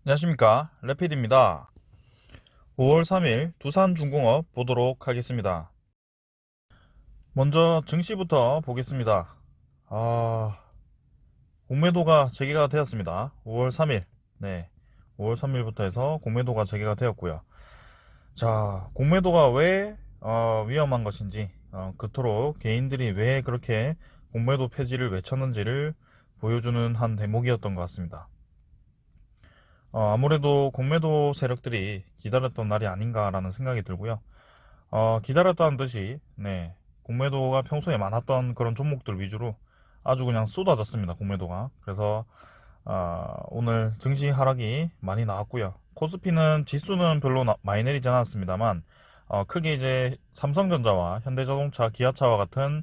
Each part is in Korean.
안녕하십니까, 레피드입니다. 5월 3일 두산중공업 보도록 하겠습니다. 먼저 증시부터 보겠습니다. 공매도가 재개가 되었습니다. 5월 3일. 네, 5월 3일부터 해서 공매도가 재개가 되었고요. 자, 공매도가 왜 위험한 것인지, 그토록 개인들이 왜 그렇게 공매도 폐지를 외쳤는지를 보여주는 한 대목이었던 것 같습니다. 아무래도 공매도 세력들이 기다렸던 날이 아닌가라는 생각이 들고요. 기다렸다는 듯이, 네, 공매도가 평소에 많았던 그런 종목들 위주로 아주 그냥 쏟아졌습니다, 공매도가. 그래서, 오늘 증시 하락이 많이 나왔고요. 코스피는 지수는 별로 많이 내리지 않았습니다만, 크게 이제 삼성전자와 현대자동차, 기아차와 같은,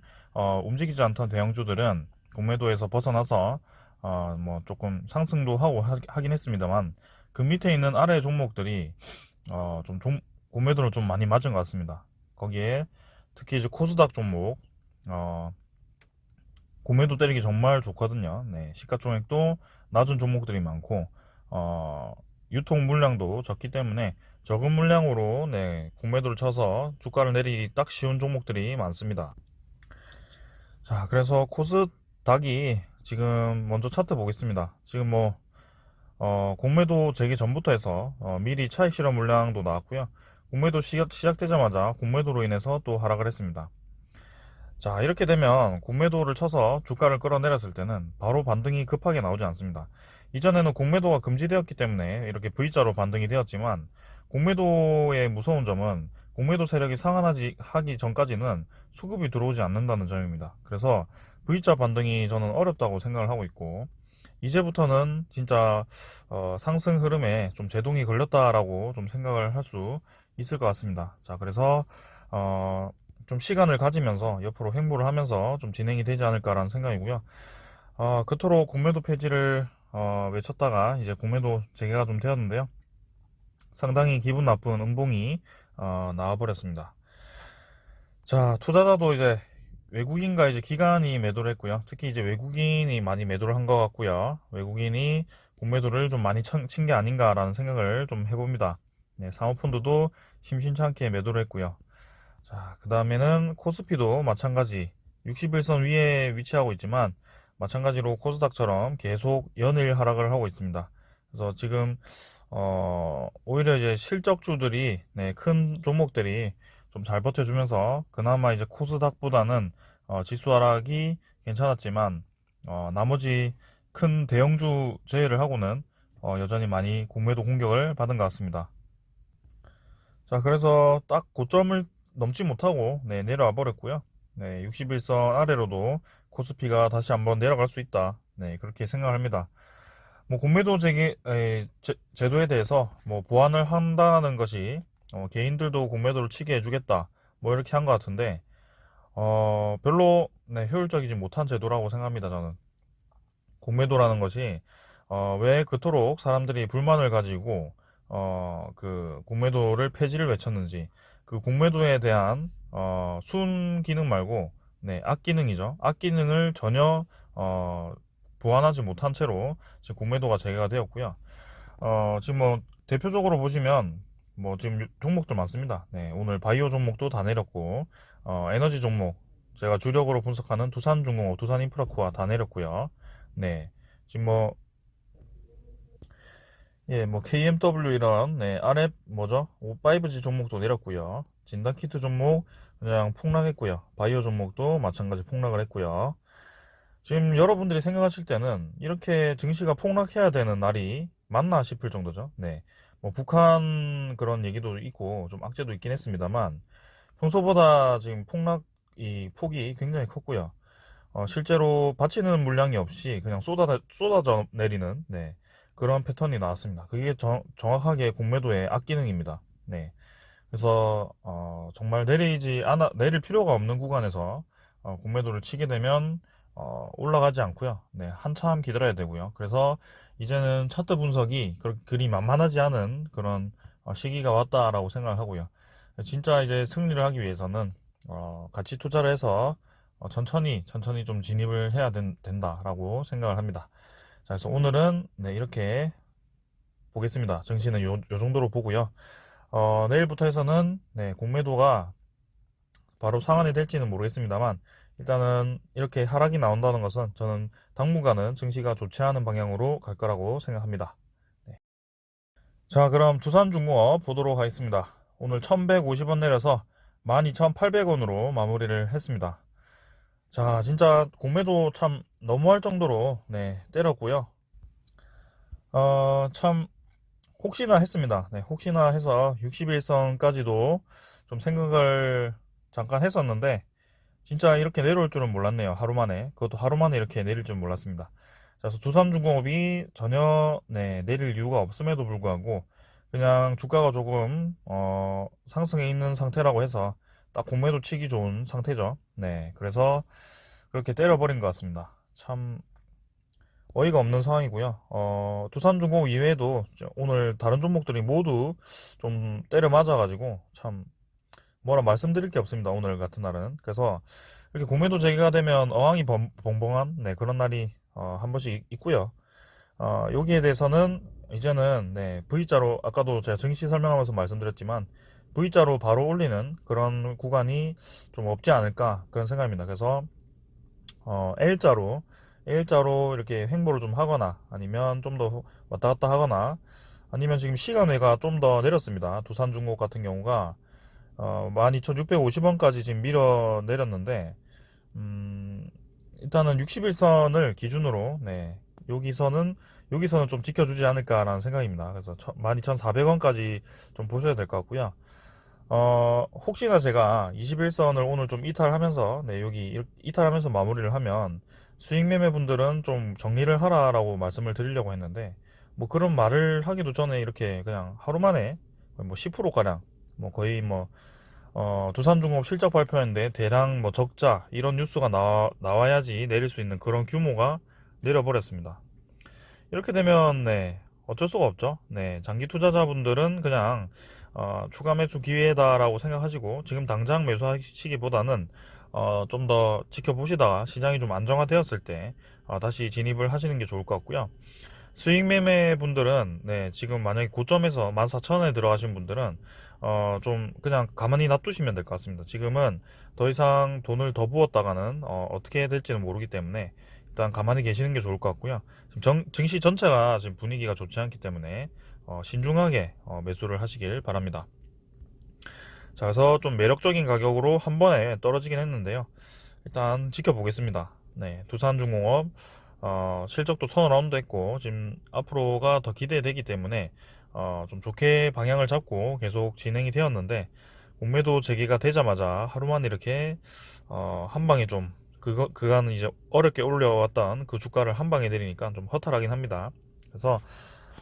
움직이지 않던 대형주들은 공매도에서 벗어나서 뭐 조금 상승도 하고 하긴 했습니다만 그 밑에 있는 아래 종목들이 좀 공매도를 좀 많이 맞은 것 같습니다. 거기에 특히 이제 코스닥 종목 어, 공매도 때리기 정말 좋거든요. 네, 시가총액도 낮은 종목들이 많고 유통 물량도 적기 때문에 적은 물량으로 네, 공매도를 쳐서 주가를 내리기 딱 쉬운 종목들이 많습니다. 자, 그래서 코스닥이 지금 먼저 차트 보겠습니다. 지금 뭐 공매도 재개 전부터 해서 미리 차익 실현 물량도 나왔고요. 공매도 시작되자마자 공매도로 인해서 또 하락을 했습니다. 자, 이렇게 되면 공매도를 쳐서 주가를 끌어내렸을 때는 바로 반등이 급하게 나오지 않습니다. 이전에는 공매도가 금지되었기 때문에 이렇게 V자로 반등이 되었지만 공매도의 무서운 점은 공매도 세력이 하기 전까지는 수급이 들어오지 않는다는 점입니다. 그래서 V자 반등이 저는 어렵다고 생각을 하고 있고 이제부터는 진짜 상승 흐름에 좀 제동이 걸렸다라고 좀 생각을 할 수 있을 것 같습니다. 자, 그래서 좀 시간을 가지면서 옆으로 횡보를 하면서 좀 진행이 되지 않을까라는 생각이고요. 그토록 공매도 폐지를 외쳤다가 이제 공매도 재개가 좀 되었는데요. 상당히 기분 나쁜 음봉이 나와버렸습니다. 자, 투자자도 이제 외국인과 이제 기관이 매도를 했고요. 특히 이제 외국인이 많이 매도를 한 것 같고요. 외국인이 공매도를 좀 많이 친 게 아닌가라는 생각을 좀 해봅니다. 네, 사모펀드도 심심찮게 매도를 했고요. 자, 그 다음에는 코스피도 마찬가지 61선 위에 위치하고 있지만 마찬가지로 코스닥처럼 계속 연일 하락을 하고 있습니다. 그래서 지금 오히려 이제 실적주들이 네, 큰 종목들이 좀 잘 버텨주면서 그나마 이제 코스닥보다는 지수 하락이 괜찮았지만 나머지 큰 대형주 제외를 하고는 여전히 많이 공매도 공격을 받은 것 같습니다. 자, 그래서 딱 고점을 넘지 못하고 네, 내려와 버렸고요. 네, 61선 아래로도 코스피가 다시 한번 내려갈 수 있다. 네, 그렇게 생각합니다. 뭐 공매도 제도에 대해서 뭐 보완을 한다는 것이 개인들도 공매도를 치게 해주겠다. 뭐 이렇게 한 것 같은데 별로 네, 효율적이지 못한 제도라고 생각합니다. 저는 공매도라는 것이 왜 그토록 사람들이 불만을 가지고 그 공매도를 폐지를 외쳤는지 그 공매도에 대한 순기능 말고 네, 악기능이죠. 악기능을 전혀 보완하지 못한 채로 지금 공매도가 재개가 되었고요. 지금 뭐 대표적으로 보시면 뭐 지금 종목들 많습니다. 네, 오늘 바이오 종목도 다 내렸고 에너지 종목 제가 주력으로 분석하는 두산중공업, 두산인프라코아 다 내렸고요. 네, 지금 뭐 예, 뭐 KMW 이런 네, RF 뭐죠? 5G 종목도 내렸고요. 진단키트 종목 그냥 폭락했고요. 바이오 종목도 마찬가지 폭락을 했고요. 지금 여러분들이 생각하실 때는 이렇게 증시가 폭락해야 되는 날이 맞나 싶을 정도죠. 네. 뭐 북한 그런 얘기도 있고 좀 악재도 있긴 했습니다만 평소보다 지금 이 폭이 굉장히 컸고요. 실제로 받치는 물량이 없이 그냥 쏟아져 내리는 네, 그런 패턴이 나왔습니다. 그게 정확하게 공매도의 악기능입니다. 네. 그래서 정말 내릴 필요가 없는 구간에서 공매도를 치게 되면 올라가지 않고요. 네, 한참 기다려야 되고요. 그래서 이제는 차트 분석이 그리 만만하지 않은 그런 시기가 왔다라고 생각을 하고요. 진짜 이제 승리를 하기 위해서는 같이 투자를 해서 천천히 좀 진입을 해야 된다라고 생각을 합니다. 자, 그래서 오늘은 네, 이렇게 보겠습니다. 증시는 요 정도로 보고요. 내일부터 해서는 네, 공매도가 바로 상한이 될지는 모르겠습니다만 일단은 이렇게 하락이 나온다는 것은 저는 당분간은 증시가 좋지 않은 방향으로 갈 거라고 생각합니다. 네. 자, 그럼 두산중공업 보도록 하겠습니다. 오늘 1150원 내려서 12,800원으로 마무리를 했습니다. 자, 진짜 공매도 참 너무할 정도로 네, 때렸고요. 참 혹시나 했습니다. 네, 혹시나 해서 61선까지도 좀 생각을 잠깐 했었는데 진짜 이렇게 내려올 줄은 몰랐네요. 하루 만에. 그것도 하루 만에 이렇게 내릴 줄 몰랐습니다. 그래서 두산중공업이 전혀 네, 내릴 이유가 없음에도 불구하고 그냥 주가가 조금 상승해 있는 상태라고 해서 딱 공매도 치기 좋은 상태죠. 네, 그래서 그렇게 때려버린 것 같습니다. 참 어이가 없는 상황이고요. 두산중공업 이외에도 오늘 다른 종목들이 모두 좀 때려 맞아가지고 참 뭐라 말씀드릴 게 없습니다. 오늘 같은 날은. 그래서 이렇게 공매도 재개가 되면 어항이 벙벙한 네, 그런 날이 한 번씩 있고요. 여기에 대해서는 이제는 네, V자로 아까도 제가 증시 설명하면서 말씀드렸지만 V자로 바로 올리는 그런 구간이 좀 없지 않을까 그런 생각입니다. 그래서 L자로 이렇게 횡보를 좀 하거나 아니면 좀 더 왔다 갔다 하거나 아니면 지금 시간외가 좀 더 내렸습니다. 두산중공업 같은 경우가 12,650원까지 지금 밀어 내렸는데 일단은 61선을 기준으로 네, 여기서는 좀 지켜주지 않을까라는 생각입니다. 그래서 12,400원까지 좀 보셔야 될 것 같고요. 혹시나 제가 21선을 오늘 좀 이탈하면서 네, 여기 이탈하면서 마무리를 하면 수익 매매 분들은 좀 정리를 하라라고 말씀을 드리려고 했는데 뭐 그런 말을 하기도 전에 이렇게 그냥 하루 만에 뭐 10%가량 뭐 거의 뭐 두산중공업 실적 발표했는데 대량 뭐 적자 이런 뉴스가 나와야지 내릴 수 있는 그런 규모가 내려버렸습니다. 이렇게 되면 네, 어쩔 수가 없죠. 네, 장기 투자자분들은 그냥 추가 매수 기회다라고 생각하시고 지금 당장 매수하시기보다는 좀 더 지켜보시다가 시장이 좀 안정화되었을 때 다시 진입을 하시는 게 좋을 것 같고요. 수익 매매 분들은 네, 지금 만약에 고점에서 14,000원에 들어가신 분들은 좀 그냥 가만히 놔두시면 될 것 같습니다. 지금은 더 이상 돈을 더 부었다가는 어떻게 될지는 모르기 때문에 일단 가만히 계시는 게 좋을 것 같고요. 지금 증시 전체가 지금 분위기가 좋지 않기 때문에 신중하게 매수를 하시길 바랍니다. 자, 그래서 좀 매력적인 가격으로 한 번에 떨어지긴 했는데요. 일단 지켜보겠습니다. 네, 두산중공업 실적도 턴어라운드 했고 지금 앞으로가 더 기대되기 때문에 좀 좋게 방향을 잡고 계속 진행이 되었는데 공매도 재개가 되자마자 하루 만에 이렇게 한 방에 좀 그간은 이제 어렵게 올려왔던 그 주가를 한 방에 내리니까 좀 허탈하긴 합니다. 그래서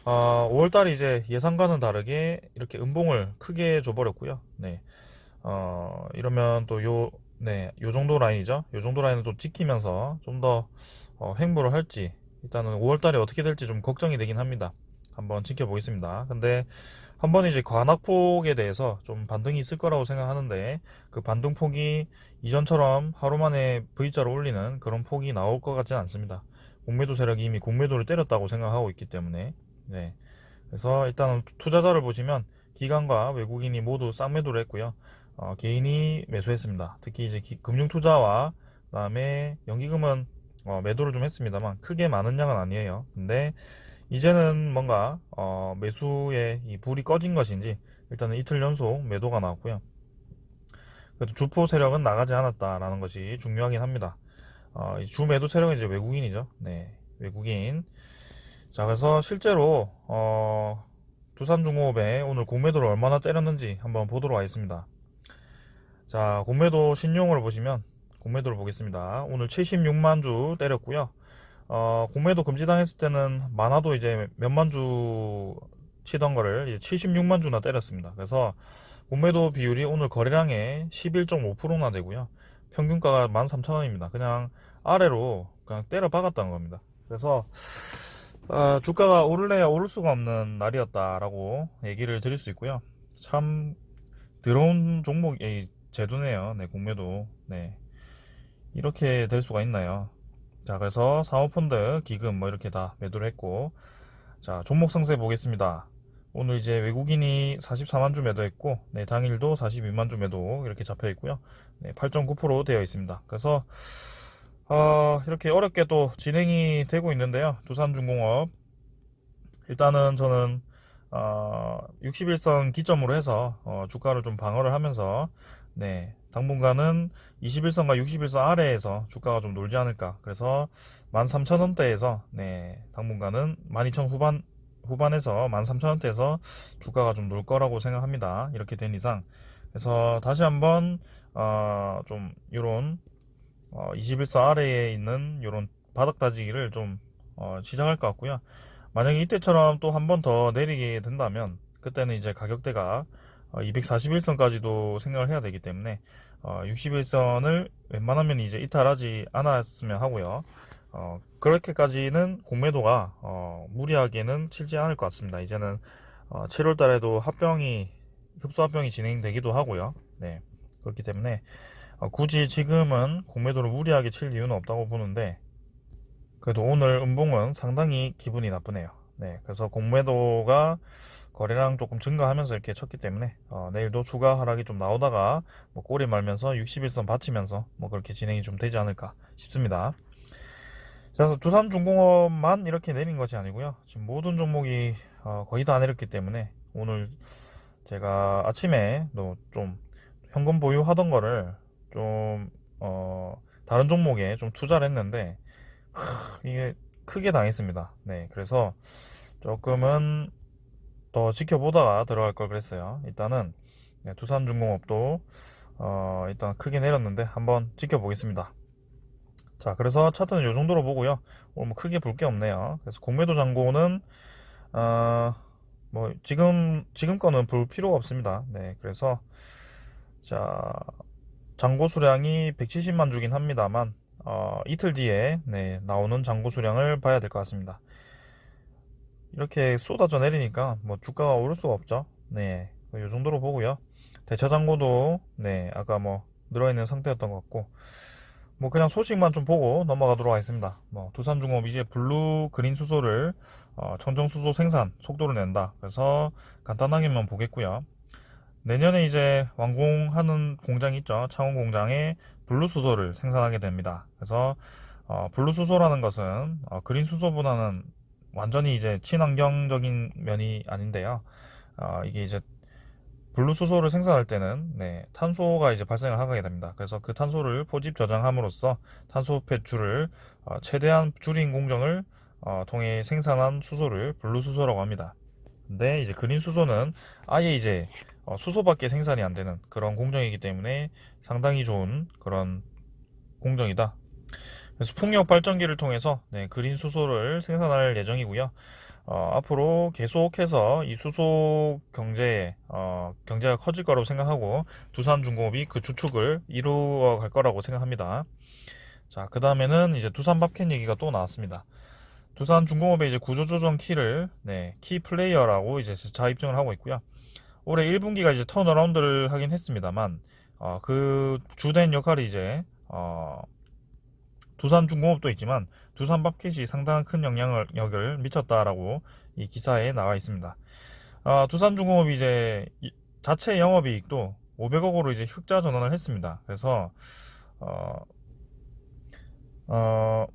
5월달에 이제 예상과는 다르게 이렇게 음봉을 크게 줘버렸고요. 네, 이러면 또 네, 요 정도 라인이죠. 요 정도 라인을 또 지키면서 좀 더 횡보를 할지 일단은 5월달에 어떻게 될지 좀 걱정이 되긴 합니다. 한번 지켜보겠습니다. 근데 한번 이제 관악폭에 대해서 좀 반등이 있을 거라고 생각하는데 그 반등폭이 이전처럼 하루 만에 V자로 올리는 그런 폭이 나올 것 같지는 않습니다. 공매도 세력이 이미 공매도를 때렸다고 생각하고 있기 때문에 네. 그래서 일단은 투자자를 보시면 기관과 외국인이 모두 쌍매도를 했고요. 개인이 매수했습니다. 특히 이제 금융투자와 그다음에 연기금은 매도를 좀 했습니다만 크게 많은 양은 아니에요. 근데 이제는 뭔가 매수에 이 불이 꺼진 것인지 일단은 이틀 연속 매도가 나왔고요. 그래도 주포 세력은 나가지 않았다라는 것이 중요하긴 합니다. 주 매도 세력은 이제 외국인이죠. 네, 외국인. 자, 그래서 실제로 두산중공업에 오늘 공매도를 얼마나 때렸는지 한번 보도록 하겠습니다. 자, 공매도 신용을 보시면 공매도를 보겠습니다. 오늘 76만 주 때렸고요. 공매도 금지당했을 때는 많아도 이제 몇만 주 치던 거를 이제 76만 주나 때렸습니다. 그래서 공매도 비율이 오늘 거래량의 11.5%나 되고요. 평균가가 13,000원입니다. 그냥 아래로 그냥 때려 박았다는 겁니다. 그래서 주가가 오를래야 오를 수가 없는 날이었다라고 얘기를 드릴 수 있고요. 참 더러운 종목의 제도네요. 네, 공매도. 네. 이렇게 될 수가 있나요? 자, 그래서 사모펀드, 기금 뭐 이렇게 다 매도를 했고 자, 종목 상세 보겠습니다. 오늘 이제 외국인이 44만 주 매도했고, 네, 당일도 42만 주 매도 이렇게 잡혀 있고요. 네, 8.9% 되어 있습니다. 그래서 이렇게 어렵게 또 진행이 되고 있는데요. 두산중공업 일단은 저는 61선 기점으로 해서 주가를 좀 방어를 하면서 네, 당분간은 21선과 61선 아래에서 주가가 좀 놀지 않을까. 그래서 13,000원대에서 네, 당분간은 12,000 후반에서 13,000원대에서 주가가 좀 놀 거라고 생각합니다. 이렇게 된 이상. 그래서 다시 한번 좀 이런 21선 아래에 있는 이런 바닥 다지기를 좀 시작할 것 같고요. 만약에 이때처럼 또 한 번 더 내리게 된다면 그때는 이제 가격대가 241선까지도 생각을 해야 되기 때문에 61선을 웬만하면 이제 이탈하지 않았으면 하고요. 그렇게까지는 공매도가 무리하게는 치지 않을 것 같습니다. 이제는 7월 달에도 흡수 합병이 진행되기도 하고요. 네. 그렇기 때문에 굳이 지금은 공매도를 무리하게 칠 이유는 없다고 보는데 그래도 오늘 음봉은 상당히 기분이 나쁘네요. 네, 그래서 공매도가 거래량 조금 증가하면서 이렇게 쳤기 때문에 내일도 추가 하락이 좀 나오다가 뭐 꼬리 말면서 61선 받치면서 뭐 그렇게 진행이 좀 되지 않을까 싶습니다. 그래서 두산중공업만 이렇게 내린 것이 아니고요. 지금 모든 종목이 거의 다 내렸기 때문에 오늘 제가 아침에 좀 현금 보유하던 거를 좀 다른 종목에 좀 투자를 했는데 이게 크게 당했습니다. 네, 그래서 조금은 더 지켜보다가 들어갈 걸 그랬어요. 일단은 네, 두산중공업도 일단 크게 내렸는데 한번 지켜보겠습니다. 자, 그래서 차트는 이 정도로 보고요. 오늘 뭐 크게 볼 게 없네요. 그래서 공매도 잔고는 뭐 지금 거는 볼 필요가 없습니다. 네, 그래서 자, 잔고 수량이 170만 주긴 합니다만 이틀 뒤에 네, 나오는 잔고 수량을 봐야 될 것 같습니다. 이렇게 쏟아져 내리니까 뭐 주가가 오를 수가 없죠. 네, 이 정도로 보고요. 대차 잔고도 네, 아까 뭐 늘어있는 상태였던 것 같고 뭐 그냥 소식만 좀 보고 넘어가도록 하겠습니다. 뭐 두산중공업 이제 블루 그린 수소를 청정 수소 생산 속도를 낸다. 그래서 간단하게만 보겠고요. 내년에 이제 완공하는 공장이 있죠. 창원 공장에 블루 수소를 생산하게 됩니다. 그래서 블루 수소라는 것은 그린 수소보다는 완전히 이제 친환경적인 면이 아닌데요. 이게 이제 블루 수소를 생산할 때는 네, 탄소가 이제 발생을 하게 됩니다. 그래서 그 탄소를 포집 저장함으로써 탄소 배출을 최대한 줄인 공정을 통해 생산한 수소를 블루 수소라고 합니다. 근데 이제 그린 수소는 아예 이제 수소밖에 생산이 안 되는 그런 공정이기 때문에 상당히 좋은 그런 공정이다. 그래서 풍력 발전기를 통해서 네, 그린 수소를 생산할 예정이고요. 앞으로 계속해서 이 수소 경제가 커질 거라고 생각하고 두산중공업이 그 주축을 이루어 갈 거라고 생각합니다. 자, 그 다음에는 이제 두산밥캔 얘기가 또 나왔습니다. 두산중공업의 이제 구조조정 키를 네, 키 플레이어라고 이제 자입증을 하고 있고요. 올해 1분기가 이제 턴어라운드를 하긴 했습니다만 그 주된 역할이 이제 두산중공업도 있지만 두산밥켓이 상당한 큰 영향을 미쳤다라고 이 기사에 나와 있습니다. 두산중공업이 이제 자체 영업이익도 500억으로 이제 흑자 전환을 했습니다. 그래서 어, 어,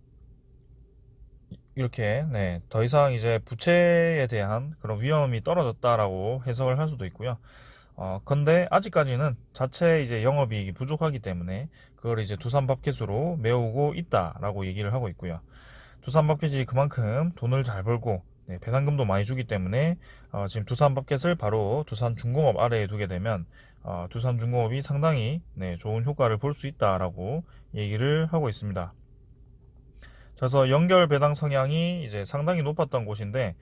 이렇게 네, 더 이상 이제 부채에 대한 그런 위험이 떨어졌다라고 해석을 할 수도 있고요. 근데 아직까지는 자체 이제 영업이익이 부족하기 때문에 그걸 이제 두산밥켓으로 메우고 있다라고 얘기를 하고 있고요. 두산밥켓이 그만큼 돈을 잘 벌고 네, 배당금도 많이 주기 때문에 지금 두산밥켓을 바로 두산중공업 아래에 두게 되면 두산중공업이 상당히 네, 좋은 효과를 볼 수 있다라고 얘기를 하고 있습니다. 그래서 연결 배당 성향이 이제 상당히 높았던 곳인데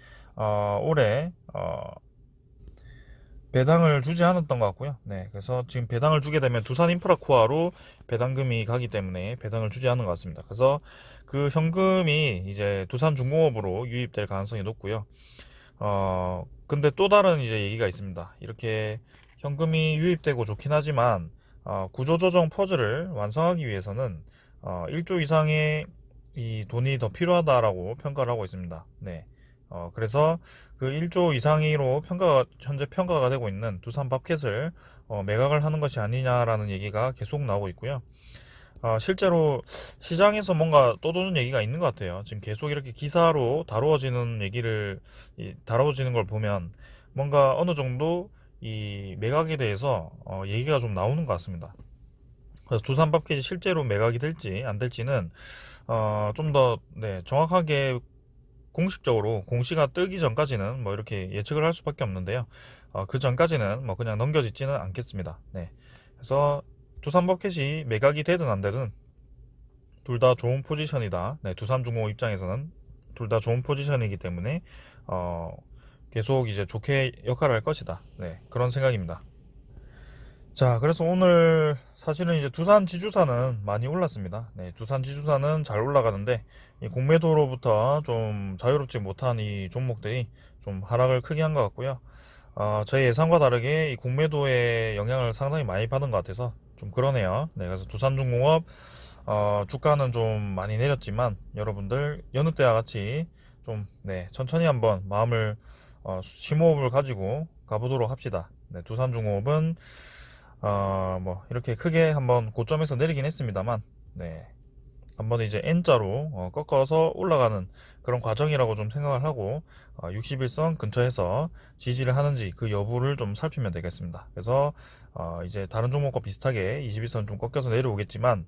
올해 배당을 주지 않았던 것 같고요. 네, 그래서 지금 배당을 주게 되면 두산인프라코아로 배당금이 가기 때문에 배당을 주지 않은 것 같습니다. 그래서 그 현금이 이제 두산중공업으로 유입될 가능성이 높고요. 근데 또 다른 이제 얘기가 있습니다. 이렇게 현금이 유입되고 좋긴 하지만 구조조정 퍼즐을 완성하기 위해서는 1조 이상의 이 돈이 더 필요하다라고 평가를 하고 있습니다. 네. 그래서 그 1조 이상으로 현재 평가가 되고 있는 두산밥켓을 매각을 하는 것이 아니냐라는 얘기가 계속 나오고 있고요. 실제로 시장에서 뭔가 떠도는 얘기가 있는 것 같아요. 지금 계속 이렇게 기사로 다뤄지는 걸 보면 뭔가 어느 정도 이 매각에 대해서 얘기가 좀 나오는 것 같습니다. 그래서 두산밥켓이 실제로 매각이 될지 안 될지는 좀 더 정확하게 공식적으로 공시가 뜨기 전까지는 뭐 이렇게 예측을 할 수밖에 없는데요. 그 전까지는 뭐 그냥 넘겨지지는 않겠습니다. 네. 그래서 두산버켓이 매각이 되든 안 되든 둘 다 좋은 포지션이다. 네, 두산중공업 입장에서는 둘 다 좋은 포지션이기 때문에 어, 계속 이제 좋게 역할을 할 것이다. 네, 그런 생각입니다. 자, 그래서 오늘 사실은 이제 두산 지주사는 많이 올랐습니다. 네, 두산 지주사는 잘 올라가는데 이 공매도로부터 좀 자유롭지 못한 이 종목들이 좀 하락을 크게 한 것 같고요. 저희 예상과 다르게 이 공매도의 영향을 상당히 많이 받은 것 같아서 좀 그러네요. 네, 그래서 두산중공업 주가는 좀 많이 내렸지만 여러분들 여느 때와 같이 좀 천천히 한번 마음을 심호흡을 가지고 가보도록 합시다. 네, 두산중공업은 뭐 이렇게 크게 한번 고점에서 내리긴 했습니다만 한번 이제 N자로 꺾어서 올라가는 그런 과정이라고 좀 생각을 하고 61선 근처에서 지지를 하는지 그 여부를 좀 살피면 되겠습니다. 그래서 이제 다른 종목과 비슷하게 21선 좀 꺾여서 내려오겠지만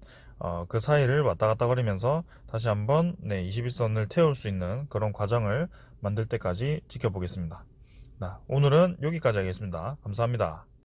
그 사이를 왔다 갔다 거리면서 다시 한번 21선을 태울 수 있는 그런 과정을 만들 때까지 지켜보겠습니다. 오늘은 여기까지 하겠습니다. 감사합니다.